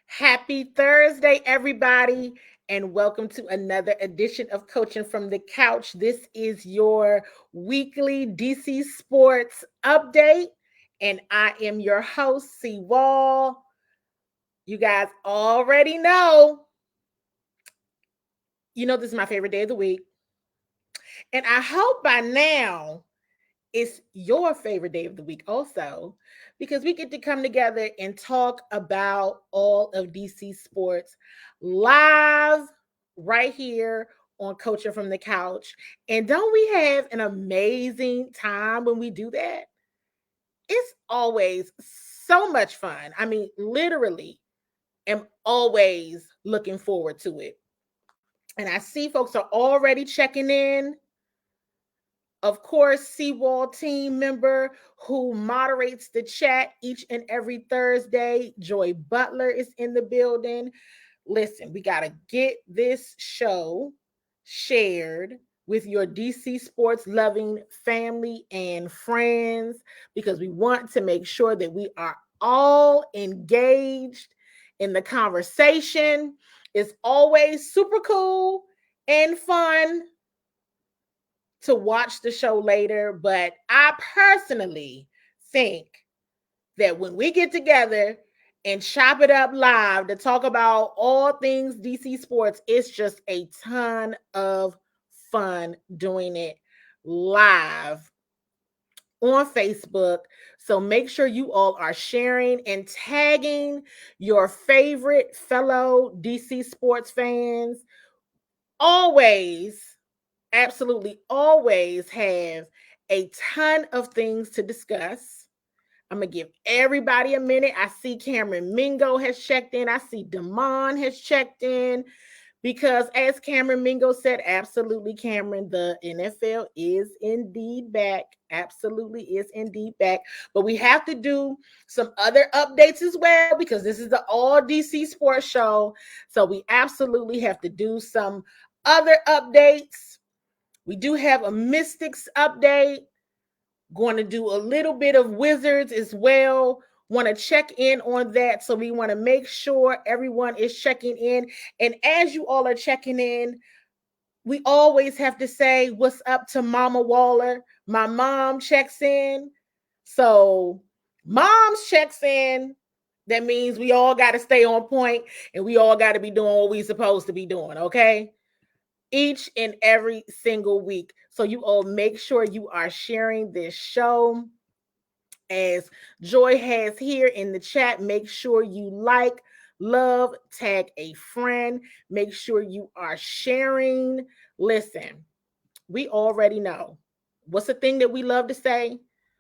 Happy Thursday, everybody, and welcome to another edition of Coaching from the Couch. This is your weekly DC Sports update, and I am your host, CWall. You guys already know, this is my favorite day of the week, and I hope by now it's your favorite day of the week also, because we get to come together and talk about all of DC sports live right here on Coaching from the Couch. And don't we have an amazing time when we do that? It's always so much fun. I mean, literally, am always looking forward to it. And I see folks are already checking in. Of course, CWall team member who moderates the chat each and every Thursday, Joy Butler, is in the building. Listen, we got to get this show shared with your DC sports loving family and friends, because we want to make sure that we are all engaged in the conversation. It's always super cool and fun to watch the show later, but I personally think that when we get together and chop it up live to talk about all things DC sports, it's just a ton of fun doing it live on Facebook. So make sure you all are sharing and tagging your favorite fellow DC sports fans. Always, absolutely always have a ton of things to discuss. I'm going to give everybody a minute. I see Cameron Mingo has checked in. I see Damon has checked in, because as Cameron Mingo said, absolutely, Cameron, the NFL is indeed back. Absolutely is indeed back. But we have to do some other updates as well, because this is the all DC sports show. So we absolutely have to do some other updates. We do have a Mystics update. Going to do a little bit of Wizards as well. Want to check in on that. So we want to make sure everyone is checking in. And as you all are checking in, we always have to say what's up to Mama Waller. My mom checks in. So mom's checks in. That means we all got to stay on point, and we all got to be doing what we supposed to be doing, okay? Each and every single week. So you all make sure you are sharing this show. As Joy has here in the chat, make sure you like, love, tag a friend. Make sure you are sharing. Listen, we already know. What's the thing that we love to say?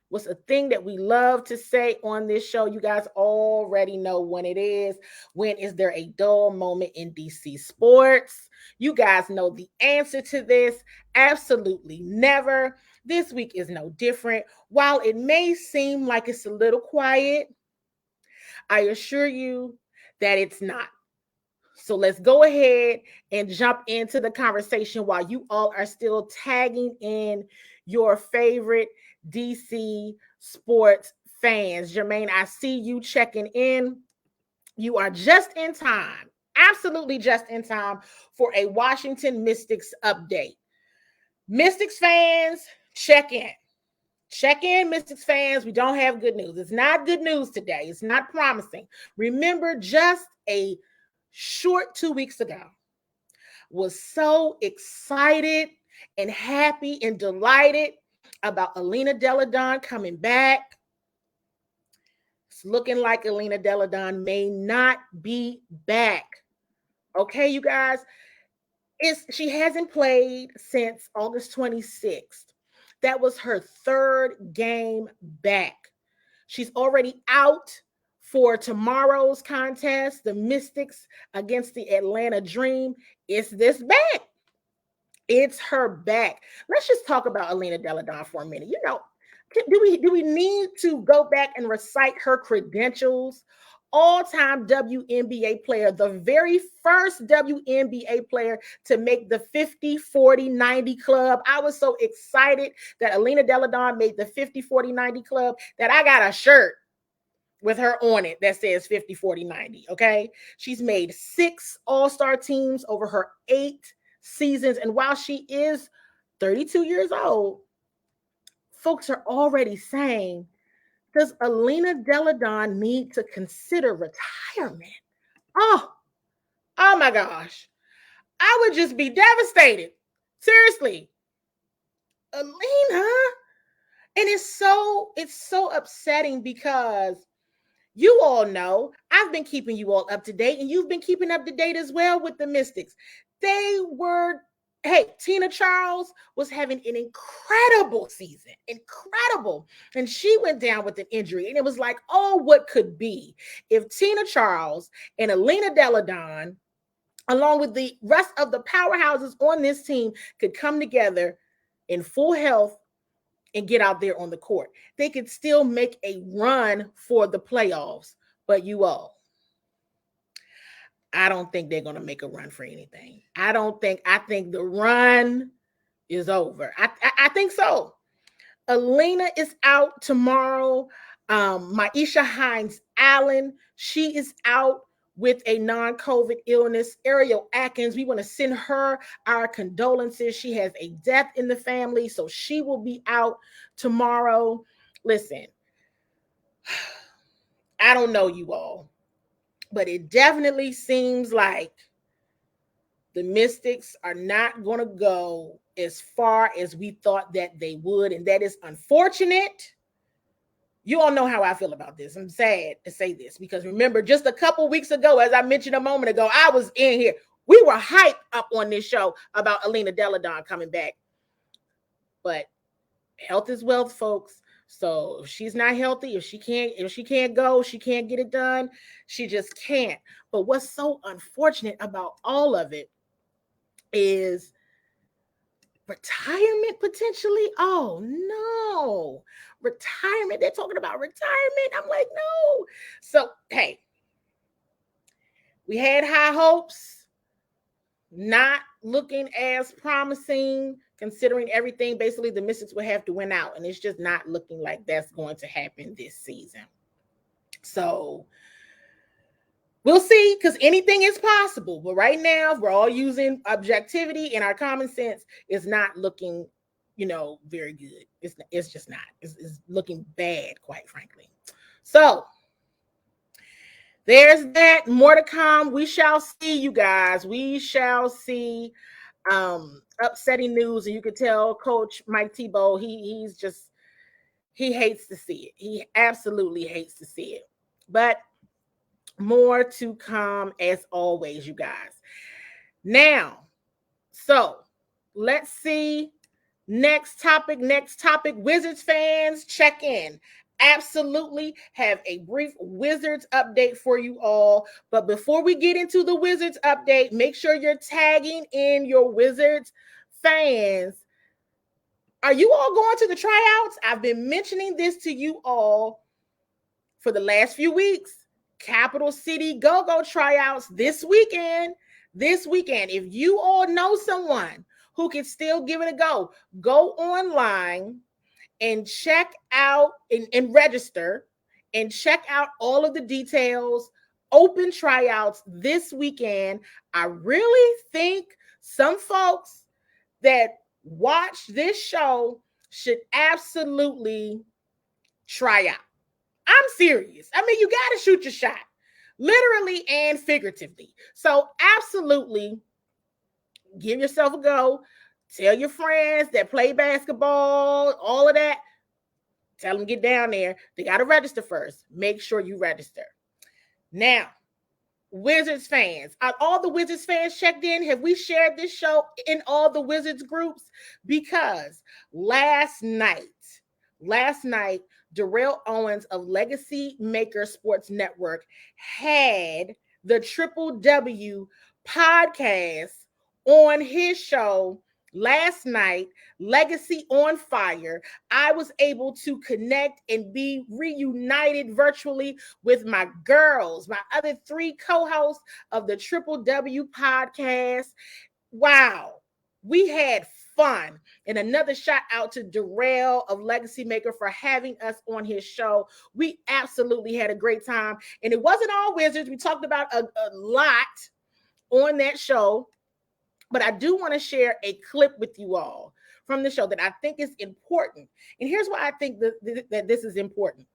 What's a thing that we love to say on this show? You guys already know when it is. When is there a dull moment in DC sports? You guys know the answer to this. Absolutely never. This week is no different. While it may seem like it's a little quiet, I assure you that it's not. So let's go ahead and jump into the conversation while you all are still tagging in your favorite DC sports fans. Jermaine, I see you checking in. You are just in time, absolutely just in time for a Washington Mystics update. Mystics fans, check in. Check in, Mystics fans. We don't have good news. It's not good news today. It's not promising. Remember, just a short 2 weeks ago, was so excited and happy and delighted about Alina Deladon coming back. It's looking like Alina Deladon may not be back. Okay, you guys? She hasn't played since August 26th. That was her third game back. She's already out for tomorrow's contest, the Mystics against the Atlanta Dream. It's this back. It's her back. Let's just talk about Alina Deladon for a minute. You know, do we need to go back and recite her credentials? All-time WNBA player, the very first WNBA player to make the 50-40-90 club. I was so excited that Alina Deladon made the 50-40-90 club that I got a shirt with her on it that says 50, 40, 90. Okay. She's made 6 all-star teams over her 8 seasons. And while she is 32 years old, folks are already saying, does Alina Deladon need to consider retirement? Oh my gosh. I would just be devastated. Seriously. Alina. And it's so upsetting because you all know I've been keeping you all up to date, and you've been keeping up to date as well with the Mystics. Tina Charles was having an incredible season, incredible. And she went down with an injury, and it was like, oh, what could be if Tina Charles and Alina Deladon, along with the rest of the powerhouses on this team, could come together in full health and get out there on the court. They could still make a run for the playoffs. But you all, I don't think they're going to make a run for anything. I think the run is over. I think so. Alina is out tomorrow. Maisha Hines-Allen, she is out with a non-COVID illness. Ariel Atkins, we want to send her our condolences. She has a death in the family, so she will be out tomorrow. Listen, I don't know you all, but it definitely seems like the Mystics are not going to go as far as we thought that they would, and that is unfortunate. You all know how I feel about this. I'm sad to say this because remember, just a couple weeks ago, as I mentioned a moment ago, I was in here. We were hyped up on this show about Alina Deladon coming back. But health is wealth, folks. So if she's not healthy, if she can't go, she can't get it done. She just can't. But what's so unfortunate about all of it is retirement potentially. Oh no, retirement. They're talking about retirement. I'm like, no. So, hey, we had high hopes, not looking as promising considering everything. Basically, the Mystics will have to win out, and it's just not looking like that's going to happen this season. So we'll see, because anything is possible. But right now, we're all using objectivity, and our common sense is not looking, very good. It's just not. It's looking bad, quite frankly. So there's that. More to come. We shall see, you guys. We shall see. Upsetting news, and you could tell Coach Mike Tebow, he hates to see it. He absolutely hates to see it. But more to come as always, you guys. Now, so let's see. Next topic. Wizards fans, check in. Absolutely have a brief Wizards update for you all. But before we get into the Wizards update, make sure you're tagging in your Wizards fans. Are you all going to the tryouts? I've been mentioning this to you all for the last few weeks. Capital City Go-Go tryouts this weekend. If you all know someone who can still give it a go online and check out and register and check out all of the details. Open tryouts this weekend. I really think some folks that watch this show should absolutely try out. I'm serious. I mean, you got to shoot your shot, literally and figuratively. So absolutely give yourself a go. Tell your friends that play basketball, all of that. Tell them get down there. They got to register first. Make sure you register. Now, Wizards fans, are all the Wizards fans checked in? Have we shared this show in all the Wizards groups? Because last night, Darrell Owens of Legacy Maker Sports Network had the Triple W podcast on his show last night, Legacy on Fire. I was able to connect and be reunited virtually with my girls, my other 3 co-hosts of the Triple W podcast. Wow. We had fun. And another shout out to Darrell of Legacy Maker for having us on his show. We absolutely had a great time. And it wasn't all Wizards. We talked about a lot on that show. But I do want to share a clip with you all from the show that I think is important. And here's why I think that this is important.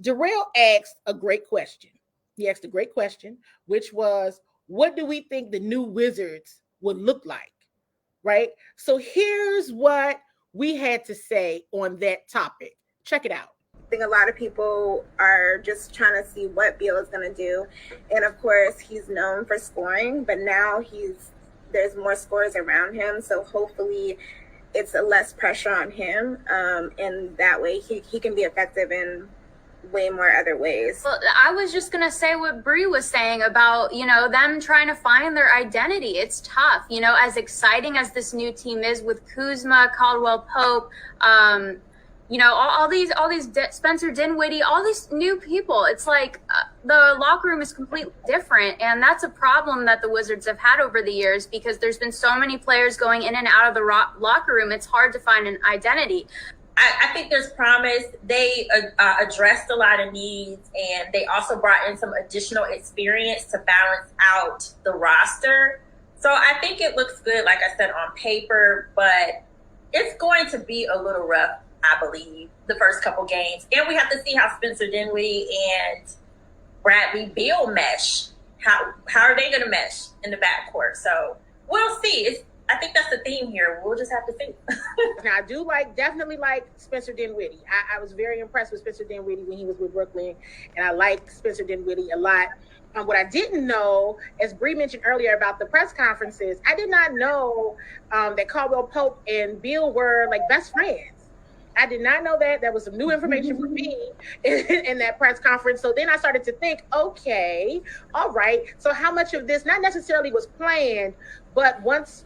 Darrell asked a great question. He asked a great question, which was, what do we think the new Wizards would look like? Right? So here's what we had to say on that topic. Check it out. I think a lot of people are just trying to see what Beal is going to do. And of course, he's known for scoring, but now there's more scores around him. So hopefully it's a less pressure on him. And that way he can be effective in way more other ways. Well, I was just going to say what Bree was saying about, them trying to find their identity. It's tough, as exciting as this new team is with Kuzma, Caldwell Pope, all these Spencer Dinwiddie, all these new people. It's like the locker room is completely different. And that's a problem that the Wizards have had over the years because there's been so many players going in and out of the locker room. It's hard to find an identity. I think there's promise. They addressed a lot of needs, and they also brought in some additional experience to balance out the roster. So I think it looks good, like I said, on paper, but it's going to be a little rough, I believe, the first couple games. And we have to see how Spencer Dinwiddie and Bradley Beal mesh. How are they going to mesh in the backcourt? So we'll see. I think that's the theme here. We'll just have to see. Now, I do definitely like Spencer Dinwiddie. I was very impressed with Spencer Dinwiddie when he was with Brooklyn, and I like Spencer Dinwiddie a lot. What I didn't know, as Bree mentioned earlier about the press conferences, I did not know that Caldwell Pope and Beal were like best friends. I did not know that. That was some new information for me in that press conference. So then I started to think, okay, all right. So how much of this not necessarily was planned, but once,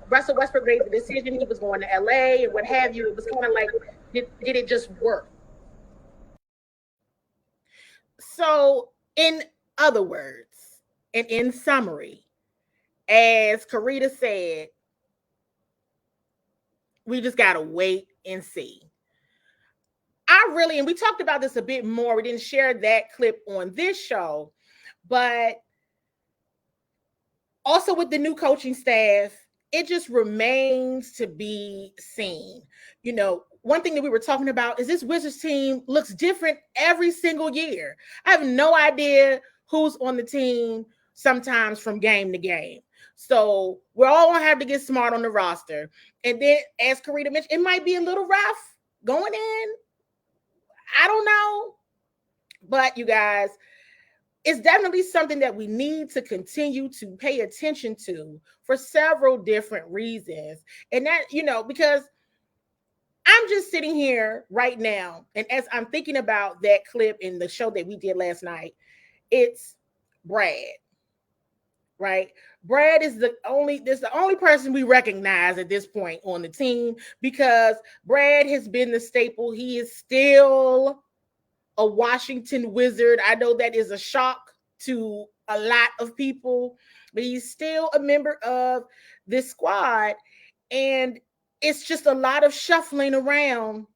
Russell Westbrook made the decision, he was going to LA and what have you, it was kind of like, did it just work? So in other words, and in summary, as Karita said, we just got to wait and see. And we talked about this a bit more. We didn't share that clip on this show, but also with the new coaching staff, it just remains to be seen. One thing that we were talking about is this Wizards team looks different every single year. I have no idea who's on the team sometimes from game to game. So we're all going to have to get smart on the roster. And then, as Karita mentioned, it might be a little rough going in. I don't know. But you guys, it's definitely something that we need to continue to pay attention to for several different reasons. And that, because I'm just sitting here right now, and as I'm thinking about that clip in the show that we did last night, it's Brad, right? Brad is the only person we recognize at this point on the team because Brad has been the staple. He is still a Washington Wizard. I know that is a shock to a lot of people, but he's still a member of this squad. And it's just a lot of shuffling around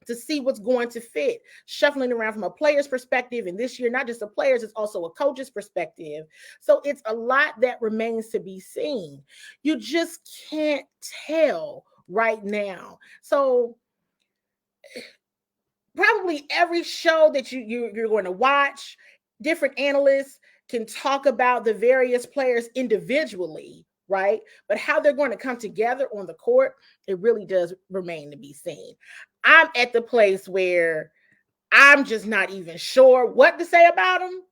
to see what's going to fit, shuffling around from a player's perspective. And this year, not just a player's, it's also a coach's perspective. So it's a lot that remains to be seen. You just can't tell right now. So probably every show that you're going to watch, different analysts can talk about the various players individually, right? But how they're going to come together on the court, it really does remain to be seen. I'm at the place where I'm just not even sure what to say about them.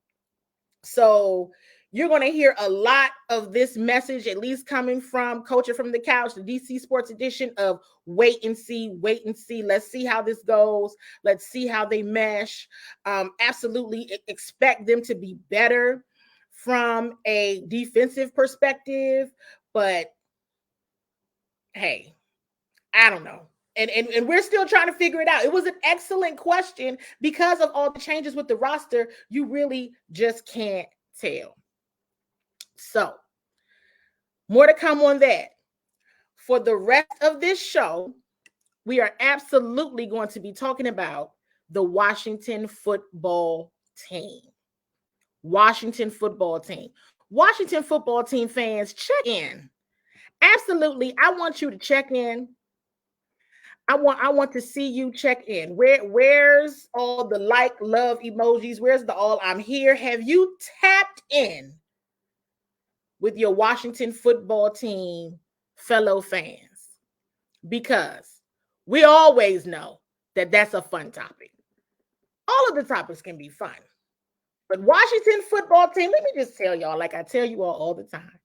So you're going to hear a lot of this message, at least coming from Culture from the Couch, the DC Sports edition of wait and see. Let's see how this goes. Let's see how they mesh. Absolutely expect them to be better from a defensive perspective. But hey, I don't know. And we're still trying to figure it out. It was an excellent question because of all the changes with the roster. You really just can't tell. So more to come on that. for the rest of this show, we are absolutely going to be talking about the Washington football team. Washington football team. Washington football team fans, check in. Absolutely. I want you to check in. I want to see you check in. Where's all the like, love emojis? Where's the all I'm here? Have you tapped in with your Washington football team fellow fans? Because we always know that that's a fun topic. All of the topics can be fun. But Washington football team, let me just tell y'all, like I tell you all the time,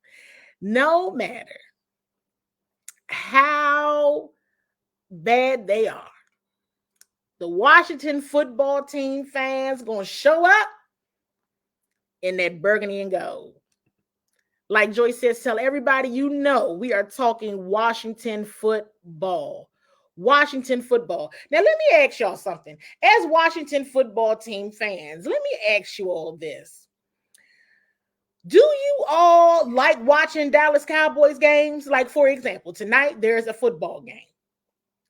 no matter how bad they are, the Washington football team fans gonna show up in that burgundy and gold. Like Joyce says, tell everybody you know we are talking Washington football. Washington football. Now, let me ask y'all something. As Washington football team fans, let me ask you all this. Do you all like watching Dallas Cowboys games? Like, for example, tonight there's a football game.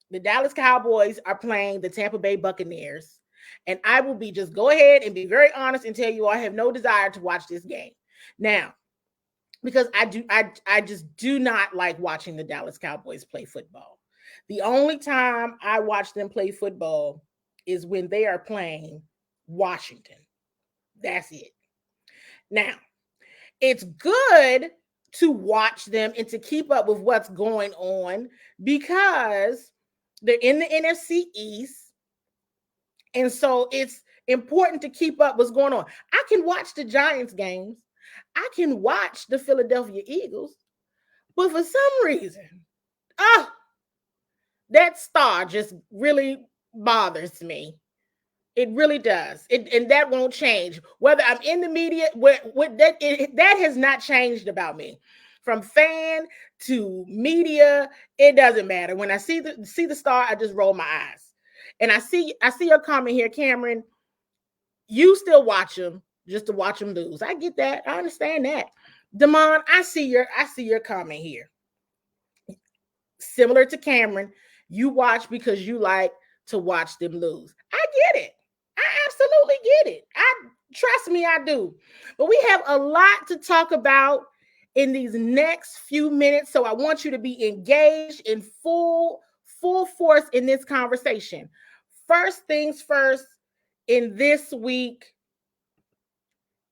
The Dallas Cowboys are playing the Tampa Bay Buccaneers. And I will just go ahead and be very honest and tell you I have no desire to watch this game. Now, because I just do not like watching the Dallas Cowboys play football. The only time I watch them play football is when they are playing Washington. That's it. Now, it's good to watch them and to keep up with what's going on because they're in the NFC East. And so it's important to keep up what's going on. I can watch the Giants games. I can watch the Philadelphia Eagles. But for some reason, that star just really bothers me. It really does. And that won't change. Whether I'm in the media, that has not changed about me. From fan to media, it doesn't matter. When I see the star, I just roll my eyes. And I see your comment here, Cameron. You still watch them just to watch them lose. I get that. I understand that. Damon, I see your comment here. Similar to Cameron, you watch because you like to watch them lose. I get it. I absolutely get it. Trust me, I do. But we have a lot to talk about in these next few minutes. So I want you to be engaged in full force in this conversation. First things first, in this week,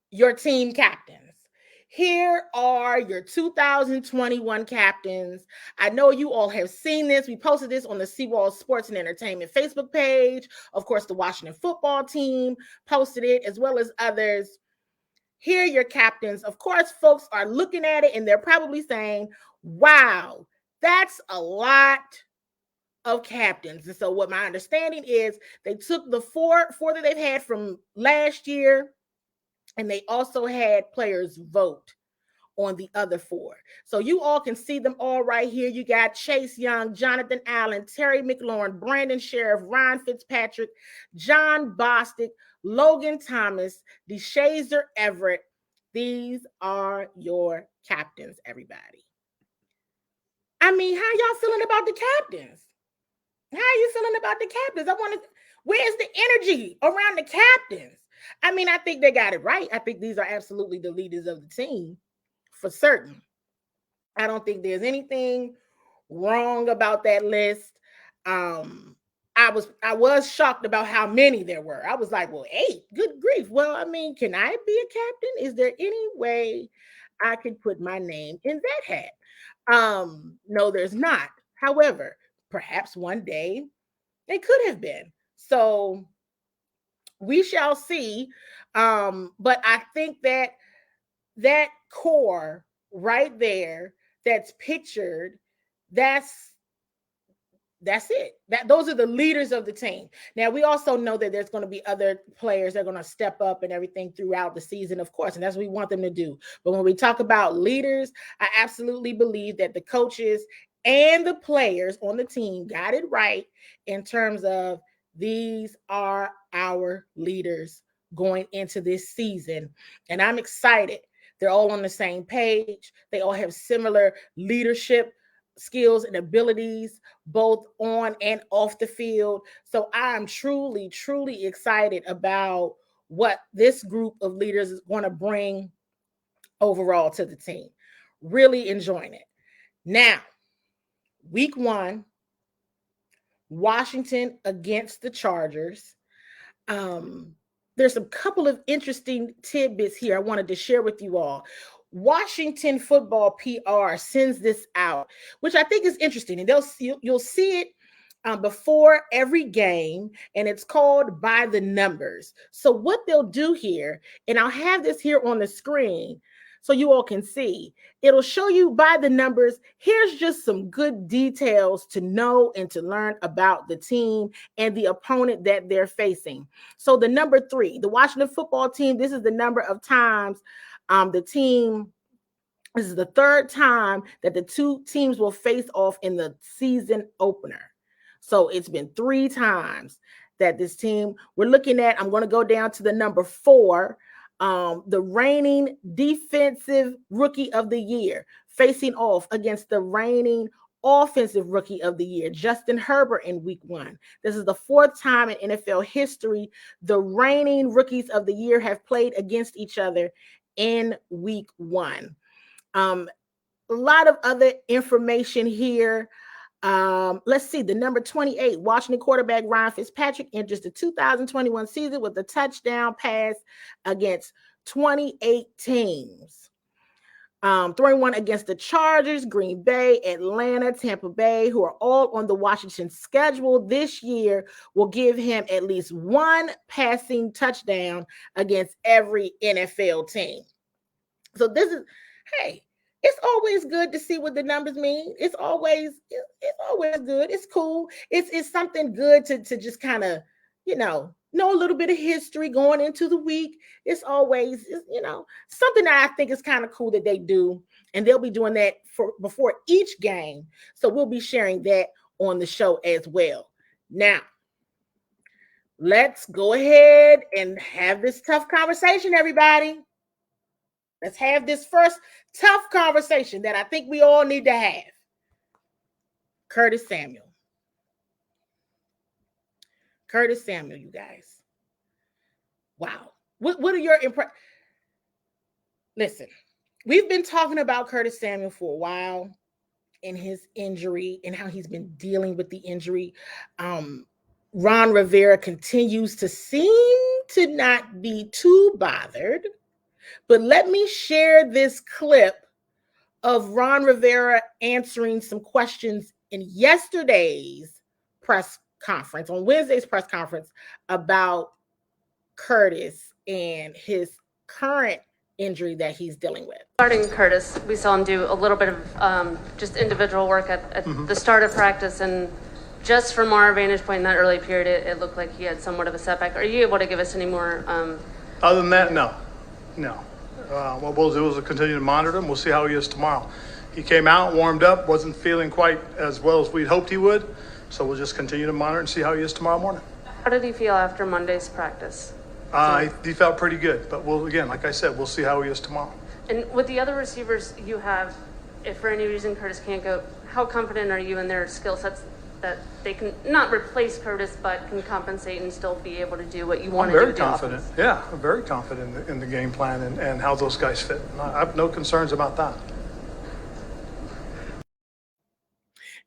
your team captains. Here are your 2021 captains. I know you all have seen this. We posted this on the CWall Sports and Entertainment Facebook page. Of course, the Washington football team posted it, as well as others. Here are your captains. Of course, folks are looking at it and they're probably saying, wow, that's a lot of captains. And so what my understanding is, they took the four that they've had from last year, and they also had players vote on the other four. So you all can see them all right here. You got Chase Young, Jonathan Allen, Terry McLaurin, Brandon Sheriff, Ryan Fitzpatrick, John Bostic, Logan Thomas, DeShazer Everett. These are your captains, everybody. I mean, how y'all feeling about the captains? How are you feeling about the captains? Where's the energy around the captains? I mean, I think they got it right. I think these are absolutely the leaders of the team for certain. I don't think there's anything wrong about that list. I was shocked about how many there were. I was like, well, 8, good grief. Well, I mean, can I be a captain? Is there any way I could put my name in that hat? No, there's not. However, perhaps one day they could have been. So we shall see. But I think that core right there that's pictured, that's it. Those are the leaders of the team. Now, we also know that there's going to be other players that are going to step up and everything throughout the season, of course, and that's what we want them to do. But when we talk about leaders, I absolutely believe that the coaches and the players on the team got it right in terms of these are our leaders going into this season. And I'm excited. They're all on the same page. They all have similar leadership skills and abilities, both on and off the field. So I'm truly, truly excited about what this group of leaders is going to bring overall to the team. Really enjoying it. Now, week 1, Washington against the Chargers. There's a couple of interesting tidbits here I wanted to share with you all. Washington football PR sends this out, which I think is interesting, and you'll see it before every game, and it's called By the Numbers. So what they'll do here, and I'll have this here on the screen so you all can see, it'll show you by the numbers. Here's just some good details to know and to learn about the team and the opponent that they're facing. So the number 3, the Washington football team, this is the number of times this is the 3rd time that the two teams will face off in the season opener. So it's been 3 times that this team, we're looking at, I'm going to go down to the number 4, the reigning defensive rookie of the year, facing off against the reigning offensive rookie of the year, Justin Herbert, in week 1. This is the 4th time in NFL history the reigning rookies of the year have played against each other in week 1. A lot of other information here. Let's see, the number 28, Washington quarterback Ryan Fitzpatrick enters the 2021 season with a touchdown pass against 28 teams. Throwing one against the Chargers, Green Bay, Atlanta, Tampa Bay, who are all on the Washington schedule this year, will give him at least 1 passing touchdown against every NFL team. So this is, hey, it's always good to see what the numbers mean. It's always good. It's cool. It's something good to just kind of, know a little bit of history going into the week. It's always, something that I think is kind of cool that they do. And they'll be doing that before each game. So we'll be sharing that on the show as well. Now, let's go ahead and have this tough conversation, everybody. Let's have this first tough conversation that I think we all need to have. Curtis Samuel. Curtis Samuel, you guys. Wow. What are your impressions? Listen, we've been talking about Curtis Samuel for a while and his injury and how he's been dealing with the injury. Ron Rivera continues to seem to not be too bothered. But let me share this clip of Ron Rivera answering some questions in yesterday's press conference, on Wednesday's press conference, about Curtis and his current injury that he's dealing with. Regarding Curtis, we saw him do a little bit of just individual work at the start of practice, and just from our vantage point in that early period, it looked like he had somewhat of a setback. Are you able to give us any more? Other than that, no. What we'll do is we'll continue to monitor him. We'll see how he is tomorrow. He came out, warmed up, wasn't feeling quite as well as we'd hoped he would. So we'll just continue to monitor and see how he is tomorrow morning. How did he feel after Monday's practice? He felt pretty good. But again, like I said, we'll see how he is tomorrow. And with the other receivers you have, if for any reason Curtis can't go, how confident are you in their skill sets that they can not replace Curtis, but can compensate and still be able to do what you want to do? I'm very confident. Yeah, I'm very confident in the game plan and how those guys fit. I have no concerns about that.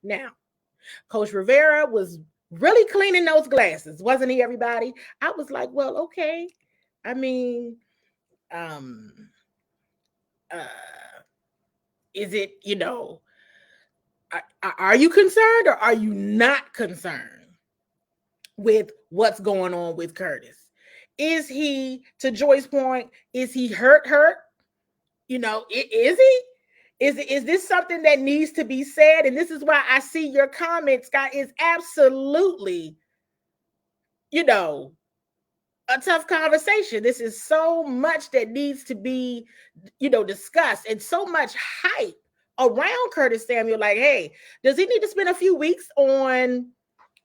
Now, Coach Rivera was really cleaning those glasses, wasn't he, everybody? I was like, well, okay. I mean, is it, are you concerned or are you not concerned with what's going on with Curtis? Is he, to Joy's point, is he hurt? Is he? Is this something that needs to be said? And this is why I see your comment, Scott, is absolutely, a tough conversation. This is so much that needs to be, discussed, and so much hype around Curtis Samuel. Like, hey, does he need to spend a few weeks on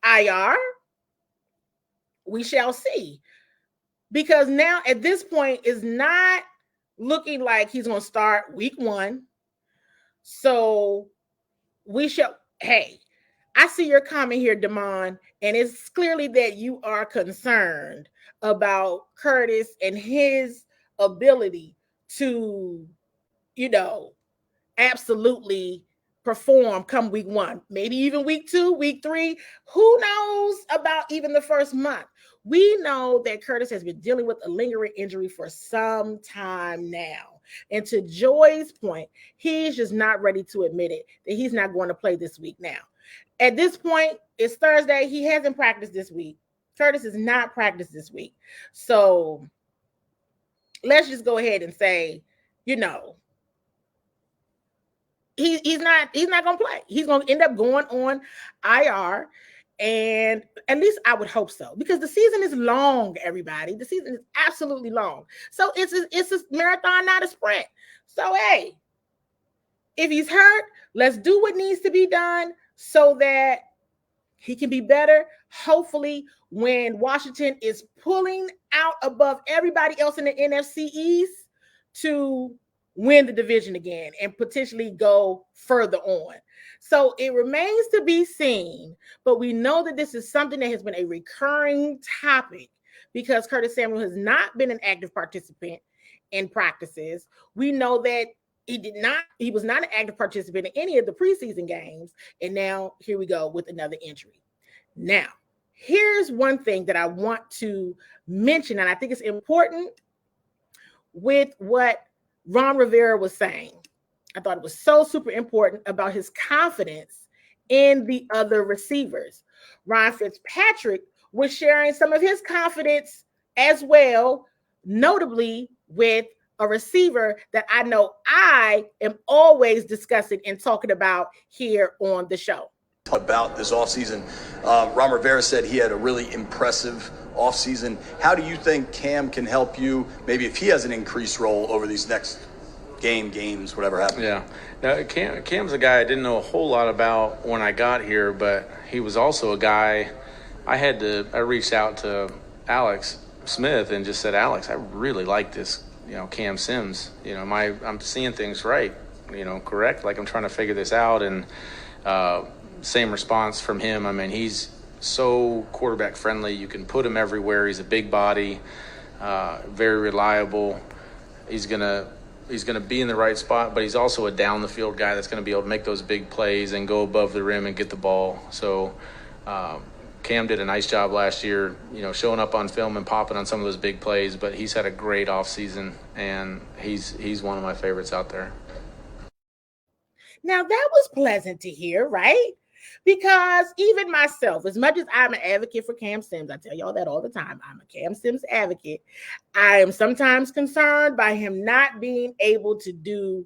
IR? We shall see. Because now at this point is not looking like he's going to start week 1. So hey, I see your comment here, Damon, and it's clearly that you are concerned about Curtis and his ability to, absolutely perform come week 1, maybe even week 2, week 3. Who knows about even the first month? We know that Curtis has been dealing with a lingering injury for some time now. And to Joy's point, he's just not ready to admit it, that he's not going to play this week now. At this point, it's Thursday. He hasn't practiced this week. Curtis has not practiced this week. So let's just go ahead and say, he's not going to play. He's going to end up going on IR. And at least I would hope so, because the season is long, everybody. The season is absolutely long. So it's a marathon, not a sprint. So, hey, if he's hurt, let's do what needs to be done so that he can be better. Hopefully, when Washington is pulling out above everybody else in the NFC East to win the division again and potentially go further on. So it remains to be seen, but we know that this is something that has been a recurring topic because Curtis Samuel has not been an active participant in practices. We know that he was not an active participant in any of the preseason games. And now here we go with another injury. Now, here's one thing that I want to mention, and I think it's important with what Ron Rivera was saying. I thought it was so super important about his confidence in the other receivers. Ron Fitzpatrick was sharing some of his confidence as well, notably with a receiver that I know I am always discussing and talking about here on the show. About this offseason, Ron Rivera said he had a really impressive offseason. How do you think Cam can help you, maybe if he has an increased role over these next games, whatever happens? Yeah. Now, Cam's a guy I didn't know a whole lot about when I got here, but he was also a guy I reached out to Alex Smith and just said, Alex, I really like this, Cam Sims. I'm seeing things right, correct? Like I'm trying to figure this out. And same response from him. I mean, he's so quarterback friendly. You can put him everywhere. He's a big body, very reliable. He's gonna be in the right spot, but he's also a down the field guy that's going to be able to make those big plays and go above the rim and get the ball. So Cam did a nice job last year, showing up on film and popping on some of those big plays, but he's had a great offseason, and he's one of my favorites out there. Now, that was pleasant to hear, right? Because even myself, as much as I'm an advocate for Cam Sims, I tell y'all that all the time, I'm a Cam Sims advocate. I am sometimes concerned by him not being able to do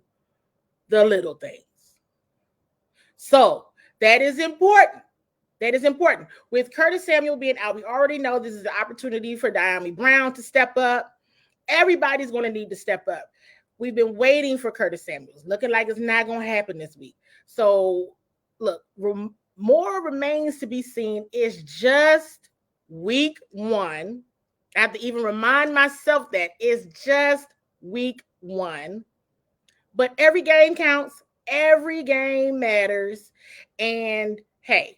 the little things. So that is important. That is important. With Curtis Samuel being out, we already know this is an opportunity for Diami Brown to step up. Everybody's going to need to step up. We've been waiting for Curtis Samuel. It's looking like it's not going to happen this week. So, look, more remains to be seen. It's just week 1. I have to even remind myself that it's just week 1. But every game counts. Every game matters. And, hey,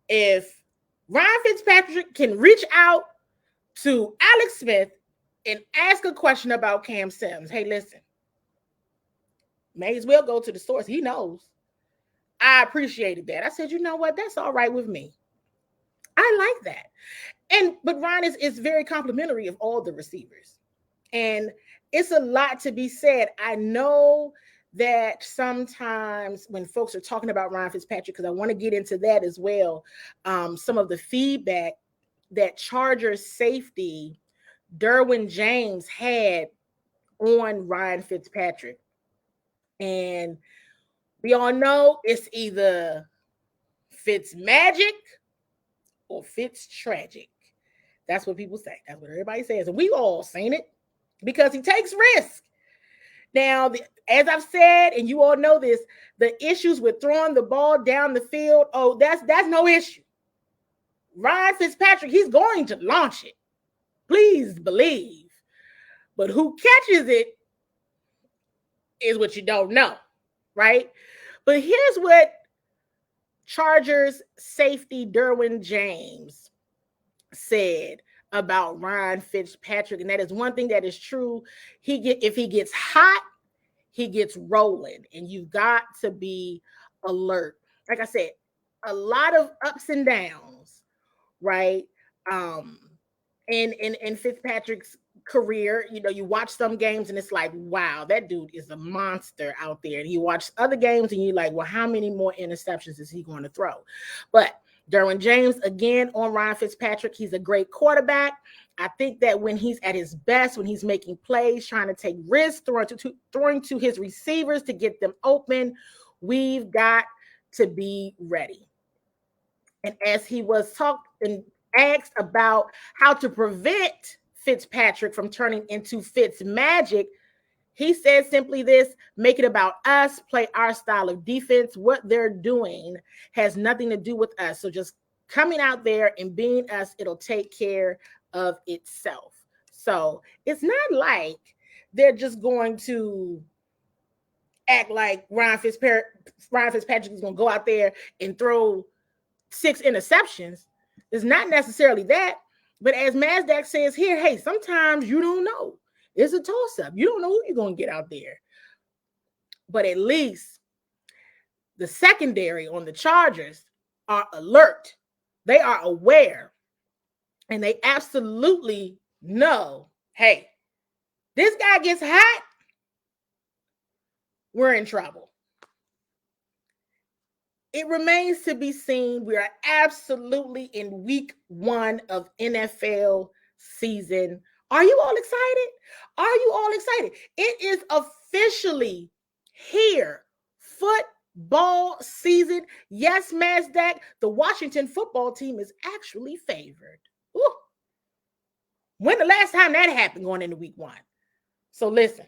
if Ryan Fitzpatrick can reach out to Alex Smith and ask a question about Cam Sims, hey, listen, may as well go to the source. He knows. I appreciated that. I said, you know what? That's all right with me. I like that. But Ryan is very complimentary of all the receivers. And it's a lot to be said. I know that sometimes when folks are talking about Ryan Fitzpatrick, because I want to get into that as well, some of the feedback that Chargers safety Derwin James had on Ryan Fitzpatrick. And we all know it's either Fitz magic or Fitz tragic. That's what people say. That's what everybody says. And we all seen it because he takes risks. Now, as I've said, and you all know this, the issues with throwing the ball down the field, that's no issue. Ryan Fitzpatrick, he's going to launch it. Please believe. But who catches it is what you don't know, right? But here's what Chargers safety Derwin James said about Ryan Fitzpatrick, and that is one thing that is true. If he gets hot, he gets rolling, and you've got to be alert. Like I said, a lot of ups and downs, right? In Fitzpatrick's career, you watch some games and it's like, wow, that dude is a monster out there. And you watch other games and you're like, well, how many more interceptions is he going to throw? But Derwin James, again, on Ryan Fitzpatrick, he's a great quarterback. I think that when he's at his best, when he's making plays, trying to take risks, throwing to his receivers to get them open, we've got to be ready. And as he was talked and asked about how to prevent Fitzpatrick from turning into Fitz magic, he said simply this: make it about us, play our style of defense. What they're doing has nothing to do with us. So just coming out there and being us, it'll take care of itself. So it's not like they're just going to act like Ryan Fitzpatrick is going to go out there and throw 6 interceptions. It's not necessarily that. But as Mazdak says here, hey, sometimes you don't know. It's a toss-up. You don't know who you're going to get out there. But at least the secondary on the Chargers are alert. They are aware. And they absolutely know, hey, this guy gets hot, we're in trouble. It remains to be seen. We are absolutely in week 1 of NFL season. Are you all excited? Are you all excited? It is officially here. Football season. Yes, Mazdak, the Washington football team is actually favored. Ooh. When the last time that happened going into week 1? So listen.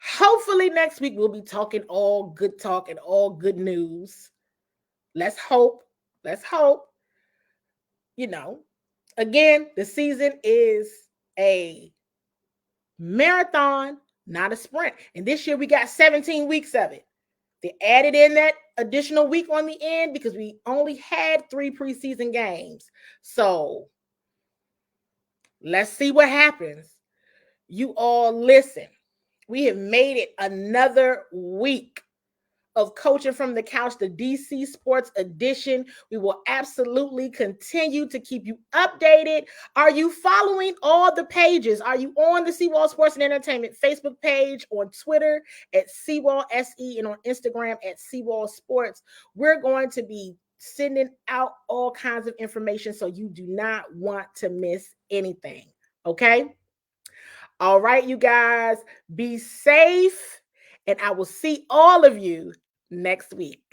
Hopefully next week we'll be talking all good talk and all good news. Let's hope. Let's hope. Again, the season is a marathon, not a sprint. And this year we got 17 weeks of it. They added in that additional week on the end because we only had 3 preseason games. So let's see what happens. You all listen. We have made it another week of Coaching from the Couch, the DC Sports Edition. We will absolutely continue to keep you updated. Are you following all the pages? Are you on the CWall Sports and Entertainment Facebook page, on Twitter at CWall SE, and on Instagram at CWall Sports? We're going to be sending out all kinds of information, so you do not want to miss anything. Okay? All right, you guys, be safe, and I will see all of you next week.